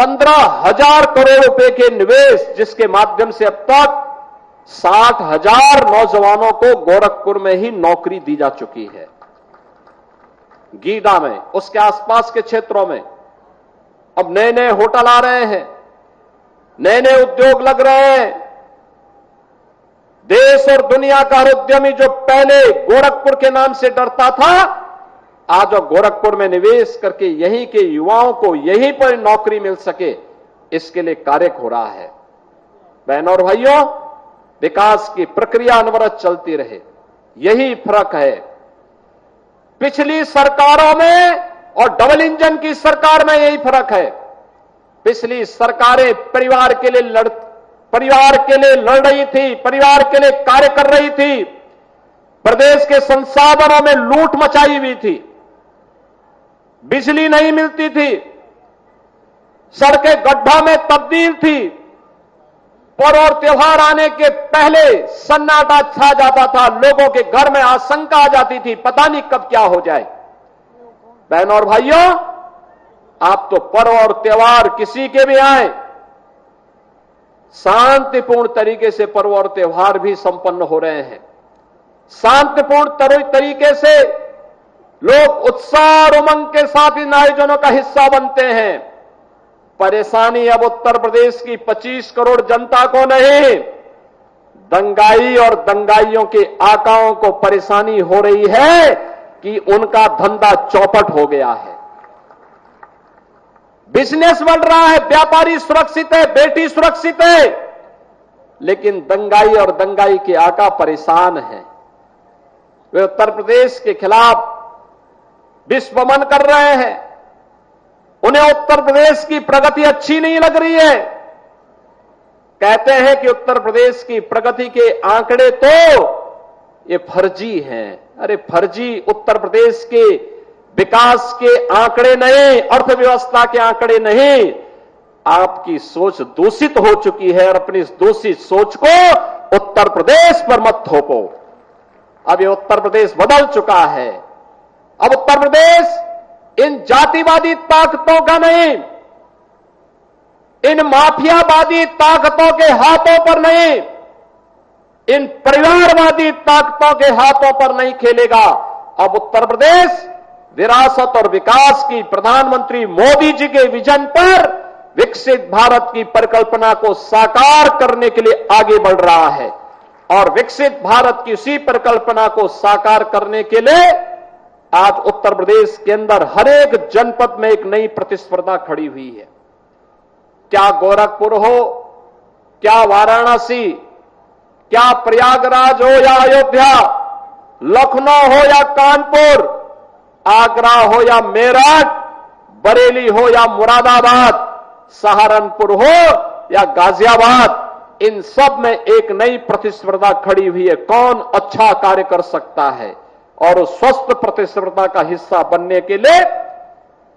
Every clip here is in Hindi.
15,000 करोड़ रुपए के निवेश, जिसके माध्यम से अब तक 60,000 नौजवानों को गोरखपुर में ही नौकरी दी जा चुकी है। गीडा में, उसके आसपास के क्षेत्रों में अब नए नए होटल आ रहे हैं, नए नए उद्योग लग रहे हैं। देश और दुनिया का हर उद्यमी जो पहले गोरखपुर के नाम से डरता था, आज वो गोरखपुर में निवेश करके यहीं के युवाओं को यहीं पर नौकरी मिल सके, इसके लिए कार्य हो रहा है। बहनों और भाइयों, विकास की प्रक्रिया अनवरत चलती रहे, यही फर्क है पिछली सरकारों में और डबल इंजन की सरकार में। यही फर्क है। पिछली सरकारें परिवार के लिए लड़ रही थी, परिवार के लिए कार्य कर रही थी, प्रदेश के संसाधनों में लूट मचाई हुई थी, बिजली नहीं मिलती थी, सड़कें गड्ढा में तब्दील थी, पर्व और त्योहार आने के पहले सन्नाटा छा जाता था, लोगों के घर में आशंका आ जाती थी, पता नहीं कब क्या हो जाए। बहनों और भाइयों, आप तो पर्व और त्योहार किसी के भी आए, शांतिपूर्ण तरीके से पर्व और त्योहार भी संपन्न हो रहे हैं। शांतिपूर्ण तरीके से लोग उत्साह और उमंग के साथ इन आयोजनों का हिस्सा बनते हैं। परेशानी अब उत्तर प्रदेश की 25 करोड़ जनता को नहीं, दंगाई और दंगाइयों के आकाओं को परेशानी हो रही है कि उनका धंधा चौपट हो गया है, बिजनेस बढ़ रहा है, व्यापारी सुरक्षित है, बेटी सुरक्षित है, लेकिन दंगाई और दंगाई के आका परेशान हैं। वे उत्तर प्रदेश के खिलाफ विश्वमन कर रहे हैं। उन्हें उत्तर प्रदेश की प्रगति अच्छी नहीं लग रही है। कहते हैं कि उत्तर प्रदेश की प्रगति के आंकड़े तो ये फर्जी हैं। अरे फर्जी उत्तर प्रदेश के विकास के आंकड़े नहीं, अर्थव्यवस्था के आंकड़े नहीं। आपकी सोच दूषित हो चुकी है और अपनी इस दूषित सोच को उत्तर प्रदेश पर मत थोपो। अब ये उत्तर प्रदेश बदल चुका है। अब उत्तर प्रदेश इन जातिवादी ताकतों का नहीं, इन माफियावादी ताकतों के हाथों पर नहीं, इन परिवारवादी ताकतों के हाथों पर नहीं खेलेगा। अब उत्तर प्रदेश विरासत और विकास की प्रधानमंत्री मोदी जी के विजन पर विकसित भारत की परिकल्पना को साकार करने के लिए आगे बढ़ रहा है। और विकसित भारत की उसी परिकल्पना को साकार करने के लिए आज उत्तर प्रदेश के अंदर हर एक जनपद में एक नई प्रतिस्पर्धा खड़ी हुई है। क्या गोरखपुर हो, क्या वाराणसी, क्या प्रयागराज हो या अयोध्या, लखनऊ हो या कानपुर, आगरा हो या मेरठ, बरेली हो या मुरादाबाद, सहारनपुर हो या गाजियाबाद, इन सब में एक नई प्रतिस्पर्धा खड़ी हुई है। कौन अच्छा कार्य कर सकता है, और उस स्वस्थ प्रतिस्पर्धा का हिस्सा बनने के लिए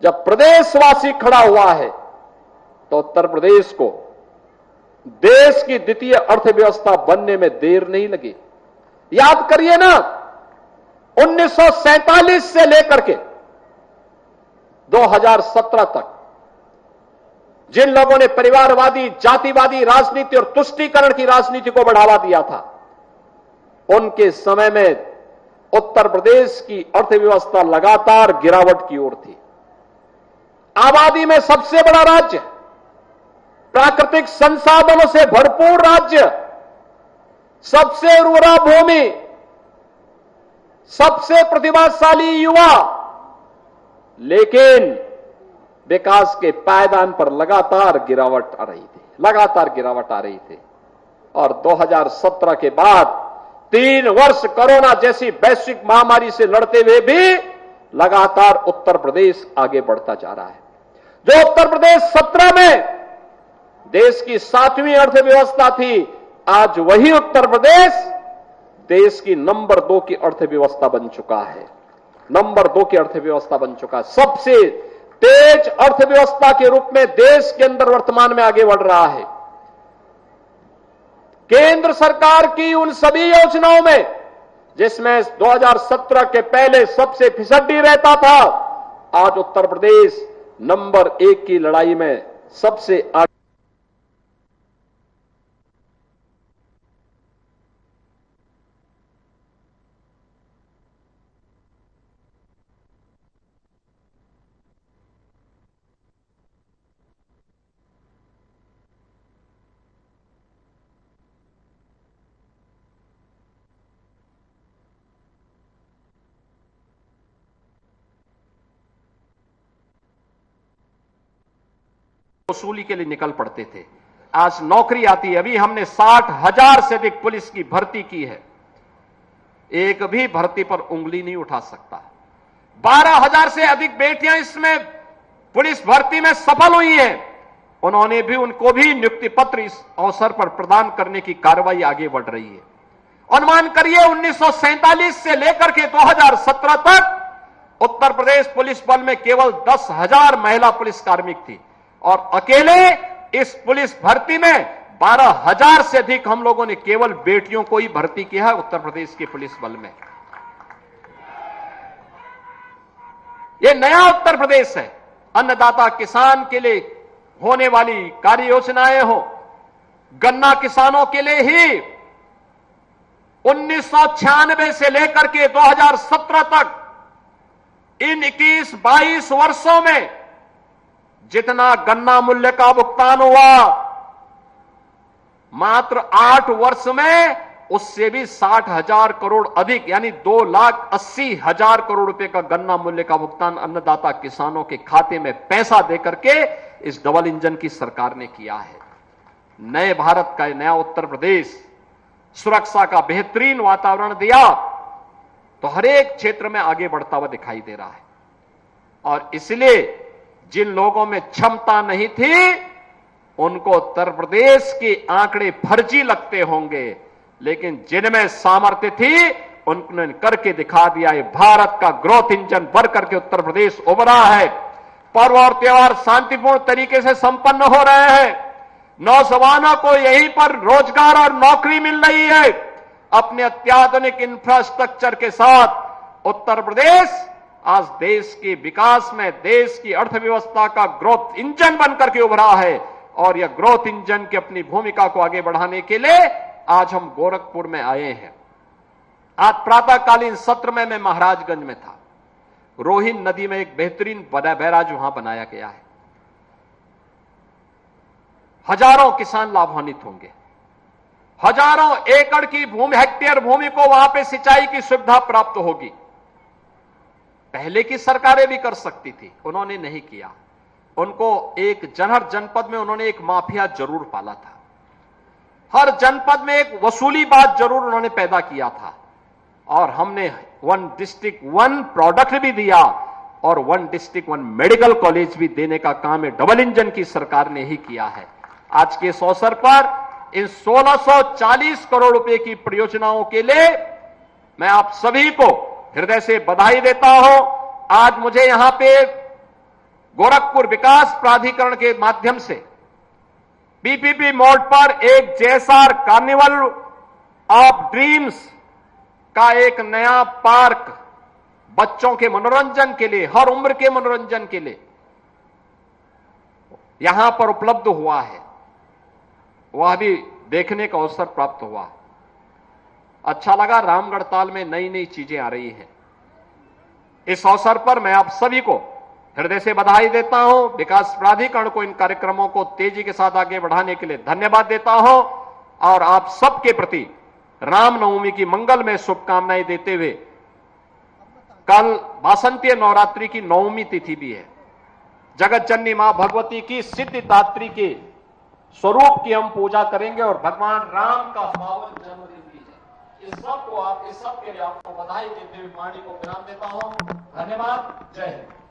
जब प्रदेशवासी खड़ा हुआ है तो उत्तर प्रदेश को देश की द्वितीय अर्थव्यवस्था बनने में देर नहीं लगी। याद करिए ना, 1947 से लेकर के 2017 तक जिन लोगों ने परिवारवादी, जातिवादी राजनीति और तुष्टीकरण की राजनीति को बढ़ावा दिया था, उनके समय में उत्तर प्रदेश की अर्थव्यवस्था लगातार गिरावट की ओर थी। आबादी में सबसे बड़ा राज्य, प्राकृतिक संसाधनों से भरपूर राज्य, सबसे उर्वरा भूमि, सबसे प्रतिभाशाली युवा, लेकिन विकास के पायदान पर लगातार गिरावट आ रही थी। और 2017 के बाद 3 वर्ष कोरोना जैसी वैश्विक महामारी से लड़ते हुए भी लगातार उत्तर प्रदेश आगे बढ़ता जा रहा है। जो उत्तर प्रदेश 17 में देश की 7वीं अर्थव्यवस्था थी, आज वही उत्तर प्रदेश देश की नंबर 2 की अर्थव्यवस्था बन चुका है। नंबर 2 की अर्थव्यवस्था बन चुका है। सबसे तेज अर्थव्यवस्था के रूप में देश के अंदर वर्तमान में आगे बढ़ रहा है। केंद्र सरकार की उन सभी योजनाओं में जिसमें 2017 के पहले सबसे फिसड्डी रहता था, आज उत्तर प्रदेश नंबर 1 की लड़ाई में सबसे वसूली के लिए निकल पड़ते थे। आज नौकरी आती है। अभी हमने 60,000 से अधिक पुलिस की भर्ती की है। एक भी भर्ती पर उंगली नहीं उठा सकता। 12,000 से अधिक बेटियां इसमें पुलिस भर्ती में सफल हुई हैं। उन्होंने भी उनको भी नियुक्ति पत्र इस अवसर पर प्रदान करने की कार्रवाई आगे बढ़ रही है। अनुमान करिए 1947 से लेकर के 2017 तक उत्तर प्रदेश पुलिस बल में केवल 10,000 महिला पुलिस कार्मिक थी और अकेले इस पुलिस भर्ती में 12,000 से अधिक हम लोगों ने केवल बेटियों को ही भर्ती किया है उत्तर प्रदेश के पुलिस बल में। यह नया उत्तर प्रदेश है। अन्नदाता किसान के लिए होने वाली कार्य योजनाएं हो, गन्ना किसानों के लिए ही 1996 से लेकर के 2017 तक इन 21-22 वर्षों में जितना गन्ना मूल्य का भुगतान हुआ, मात्र 8 वर्ष में उससे भी 60,000 करोड़ अधिक यानी 2,80,000 करोड़ रुपए का गन्ना मूल्य का भुगतान अन्नदाता किसानों के खाते में पैसा देकर के इस डबल इंजन की सरकार ने किया है। नए भारत का नया उत्तर प्रदेश सुरक्षा का बेहतरीन वातावरण दिया तो हर एक क्षेत्र में आगे बढ़ता हुआ दिखाई दे रहा है। और इसलिए जिन लोगों में क्षमता नहीं थी उनको उत्तर प्रदेश के आंकड़े फर्जी लगते होंगे, लेकिन जिनमें सामर्थ्य थी उन्होंने करके दिखा दिया है। भारत का ग्रोथ इंजन बन करके उत्तर प्रदेश उभरा है। पर्व और त्योहार शांतिपूर्ण तरीके से संपन्न हो रहे हैं। नौजवानों को यहीं पर रोजगार और नौकरी मिल रही है। अपने अत्याधुनिक इंफ्रास्ट्रक्चर के साथ उत्तर प्रदेश आज देश के विकास में, देश की अर्थव्यवस्था का ग्रोथ इंजन बनकर के उभरा है। और यह ग्रोथ इंजन की अपनी भूमिका को आगे बढ़ाने के लिए आज हम गोरखपुर में आए हैं। आज प्रातःकालीन सत्र में मैं महाराजगंज में था। रोहिन नदी में एक बेहतरीन बैराज वहां बनाया गया है। हजारों किसान लाभान्वित होंगे। हजारों एकड़ की भूमि, हेक्टेयर भूमि को वहां पे सिंचाई की सुविधा प्राप्त होगी। पहले की सरकारें भी कर सकती थी, उन्होंने नहीं किया। उनको एक हर जनपद में उन्होंने एक माफिया जरूर पाला था। हर जनपद में एक वसूली बात जरूर उन्होंने पैदा किया था। और हमने 1 डिस्ट्रिक्ट 1 प्रोडक्ट भी दिया और 1 डिस्ट्रिक्ट 1 मेडिकल कॉलेज भी देने का काम है डबल इंजन की सरकार ने ही किया है। आज के इस अवसर पर इन 1640 करोड़ रुपए की परियोजनाओं के लिए मैं आप सभी को हृदय से बधाई देता हूं। आज मुझे यहां पे गोरखपुर विकास प्राधिकरण के माध्यम से पीपीपी मोड पर एक जेएसआर कार्निवल ऑफ ड्रीम्स का एक नया पार्क बच्चों के मनोरंजन के लिए, हर उम्र के मनोरंजन के लिए यहां पर उपलब्ध हुआ है। वह भी देखने का अवसर प्राप्त हुआ। अच्छा लगा। रामगढ़ ताल में नई नई चीजें आ रही हैं। इस अवसर पर मैं आप सभी को हृदय से बधाई देता हूं। विकास प्राधिकरण को इन कार्यक्रमों को तेजी के साथ आगे बढ़ाने के लिए धन्यवाद देता हूं और आप सबके प्रति रामनवमी की मंगलमय शुभकामनाएं देते हुए कल वासंतीय नवरात्रि की 9वीं तिथि भी है। जगत जननी मां भगवती की सिद्धिदात्री के स्वरूप की हम पूजा करेंगे और भगवान राम का पावन जन्मदिन भी है। इस सब के लिए आपको बधाई देते हुए वाणी को विराम देता हूं। धन्यवाद। जय हिंद।